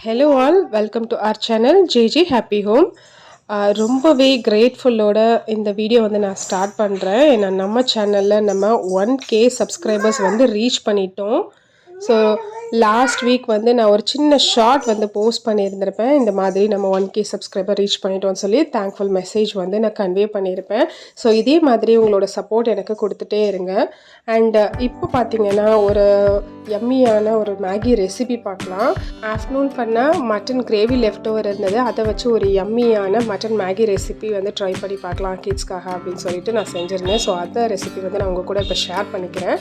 Hello all, welcome to our channel jjhappyhome. ரொம்பவே கிரேட்ஃபுல்லோட இந்த video வந்து நான் ஸ்டார்ட் பண்ணுறேன். ஏன்னா நம்ம சேனலில் நம்ம 1K சப்ஸ்கிரைபர்ஸ் வந்து ரீச் பண்ணிட்டோம். ஸோ லாஸ்ட் வீக் வந்து நான் ஒரு சின்ன ஷார்ட் வந்து போஸ்ட் பண்ணியிருந்திருப்பேன். இந்த மாதிரி நம்ம 1K சப்ஸ்கிரைபர் ரீச் பண்ணிட்டோம்னு சொல்லி தேங்க்ஃபுல் மெசேஜ் வந்து நான் கன்வே பண்ணியிருப்பேன். ஸோ இதே மாதிரி உங்களோட சப்போர்ட் எனக்கு கொடுத்துட்டே இருங்க. அண்ட் இப்போ பார்த்தீங்கன்னா ஒரு யம்மியான ஒரு மேகி ரெசிபி பார்க்கலாம். ஆஃப்டர்நூன் பண்ண மட்டன் கிரேவி லெஃப்ட் ஓவர் இருந்தது, அதை வச்சு ஒரு யம்மியான மட்டன் மேகி ரெசிபி வந்து ட்ரை பண்ணி பார்க்கலாம் கிட்ஸ்க்காக அப்படின்னு சொல்லிட்டு நான் செஞ்சுருந்தேன். ஸோ அந்த ரெசிபி வந்து நான் உங்கள் கூட இப்போ ஷேர் பண்ணிக்கிறேன்.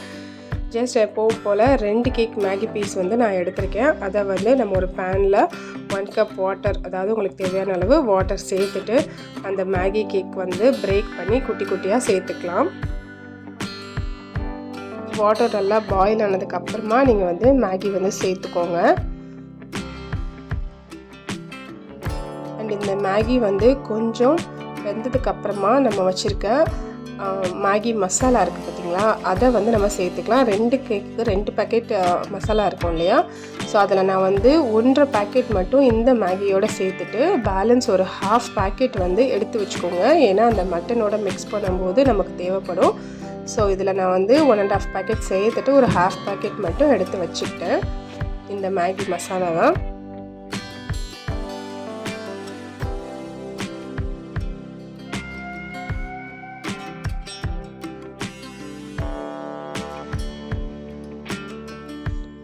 ஜஸ்ட் எப்போவும் போல் 2 கேக் மேகி பீஸ் வந்து நான் எடுத்திருக்கேன். அதை வந்து நம்ம ஒரு பேனில் 1 கப் வாட்டர், அதாவது உங்களுக்கு தேவையான அளவு வாட்டர் சேர்த்துட்டு அந்த மேகி கேக் வந்து பிரேக் பண்ணி குட்டி குட்டியாக சேர்த்துக்கலாம். வாட்டர் நல்லா பாயில் ஆனதுக்கப்புறமா நீங்கள் வந்து மேகி வந்து சேர்த்துக்கோங்க. அண்ட் இந்த மேகி வந்து கொஞ்சம் வெந்ததுக்கப்புறமா நம்ம வச்சுருக்க மேகி மசாலா இருக்குது பார்த்தீங்களா, அதை வந்து நம்ம சேர்த்துக்கலாம். 2 கேக்கு 2 பேக்கெட் மசாலா இருக்கும் இல்லையா, ஸோ அதில் நான் வந்து 1.5 பேக்கெட் மட்டும் இந்த மேகியோடு சேர்த்துட்டு பேலன்ஸ் ஒரு 1/2 பேக்கெட் வந்து எடுத்து வச்சுக்கோங்க. ஏன்னா அந்த மட்டனோட மிக்ஸ் பண்ணும்போது நமக்கு தேவைப்படும். ஸோ இதில் நான் வந்து 1.5 பேக்கெட் சேர்த்துட்டு ஒரு 1/2 பேக்கெட் மட்டும் எடுத்து வச்சுக்கிட்டேன் இந்த மேகி மசாலாவை.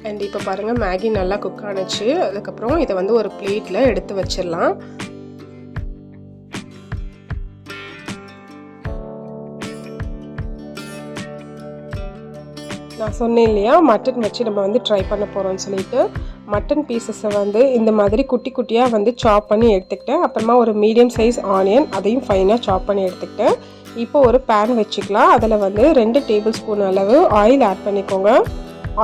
அண்ட் இப்போ பாருங்கள் மேகி நல்லா குக் ஆனிச்சு. அதுக்கப்புறம் இதை வந்து ஒரு பிளேட்டில் எடுத்து வச்சிடலாம். நான் சொன்னேன் இல்லையா, மட்டன் வச்சு நம்ம வந்து ட்ரை பண்ண போகிறோம்னு சொல்லிட்டு, மட்டன் பீசஸை வந்து இந்த மாதிரி குட்டி குட்டியாக வந்து சாப் பண்ணி எடுத்துக்கிட்டேன். அப்புறமா ஒரு மீடியம் சைஸ் ஆனியன், அதையும் ஃபைனாக சாப் பண்ணி எடுத்துக்கிட்டேன். இப்போ ஒரு பேன் வச்சுக்கலாம். அதில் வந்து 2 டேபிள் ஸ்பூன் அளவு ஆயில் ஆட் பண்ணிக்கோங்க.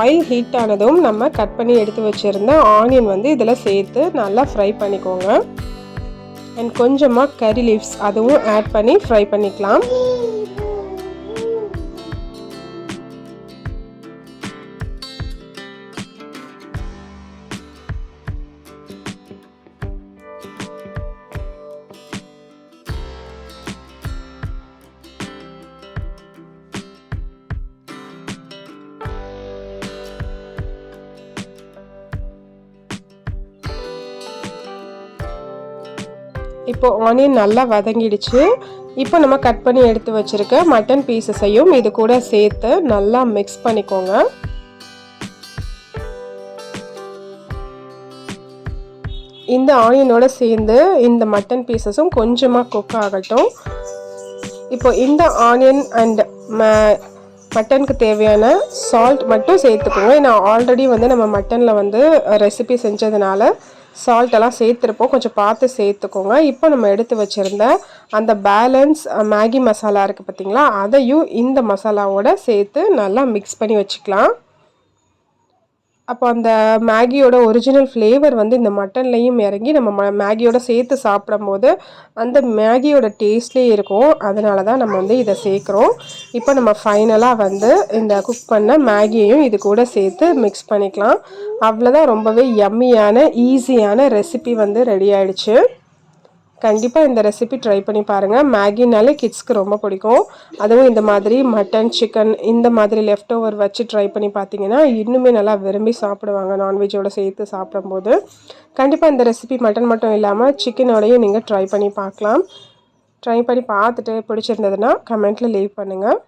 ஆயில் ஹீட் ஆனதும் நம்ம கட் பண்ணி எடுத்து வச்சுருந்த ஆனியன் வந்து இதில் சேர்த்து நல்லா ஃப்ரை பண்ணிக்கோங்க. அண்ட் கொஞ்சமாக கறி லீவ்ஸ் அதுவும் ஆட் பண்ணி ஃப்ரை பண்ணிக்கலாம். இப்போ ஆனியன் நல்லா வதங்கிடுச்சு. இப்போ நம்ம கட் பண்ணி எடுத்து வச்சுருக்க மட்டன் பீசஸையும் இது கூட சேர்த்து நல்லா மிக்ஸ் பண்ணிக்கோங்க. இந்த ஆனியனோட சேர்ந்து இந்த மட்டன் பீசஸும் கொஞ்சமாக குக் ஆகட்டும். இப்போ இந்த ஆனியன் அண்ட் மட்டனுக்கு தேவையான சால்ட் மட்டும் சேர்த்துக்கோங்க. ஏன்னா ஆல்ரெடி வந்து நம்ம மட்டனில் வந்து ரெசிபி செஞ்சதுனால சால்ட்டெல்லாம் சேர்த்துருப்போம், கொஞ்சம் பார்த்து சேர்த்துக்கோங்க. இப்போ நம்ம எடுத்து வச்சுருந்த அந்த பேலன்ஸ் மேகி மசாலா இருக்குது பார்த்திங்களா, அதையும் இந்த மசாலாவோட சேர்த்து நல்லா மிக்ஸ் பண்ணி வச்சுக்கலாம். அப்போ அந்த மேகியோட ஒரிஜினல் ஃப்ளேவர் வந்து இந்த மட்டன்லேயும் இறங்கி நம்ம மேகியோட சேர்த்து சாப்பிடும்போது அந்த மேகியோட டேஸ்ட்லேயே இருக்கும். அதனால தான் நம்ம வந்து இதை சேர்க்குறோம். இப்போ நம்ம ஃபைனலாக வந்து இந்த குக் பண்ண மேகியையும் இது கூட சேர்த்து மிக்ஸ் பண்ணிக்கலாம். அவ்வளோதான், ரொம்பவே யம்மியான ஈஸியான ரெசிபி வந்து ரெடி ஆகிடுச்சு. கண்டிப்பாக இந்த ரெசிபி ட்ரை பண்ணி பாருங்கள். மேகினாலே கிட்ஸ்க்கு ரொம்ப பிடிக்கும். அதுவும் இந்த மாதிரி மட்டன் சிக்கன் இந்த மாதிரி லெஃப்ட் ஓவர் வச்சு ட்ரை பண்ணி பார்த்தீங்கன்னா இன்னுமே நல்லா விரும்பி சாப்பிடுவாங்க நான்வெஜ்ஜோடு சேர்த்து சாப்பிடும்போது. கண்டிப்பாக இந்த ரெசிபி மட்டன் மட்டும் இல்லாமல் சிக்கனோடையும் நீங்கள் ட்ரை பண்ணி பார்க்கலாம். ட்ரை பண்ணி பார்த்துட்டு பிடிச்சிருந்ததுன்னா கமெண்ட்டில் லீவ் பண்ணுங்கள்.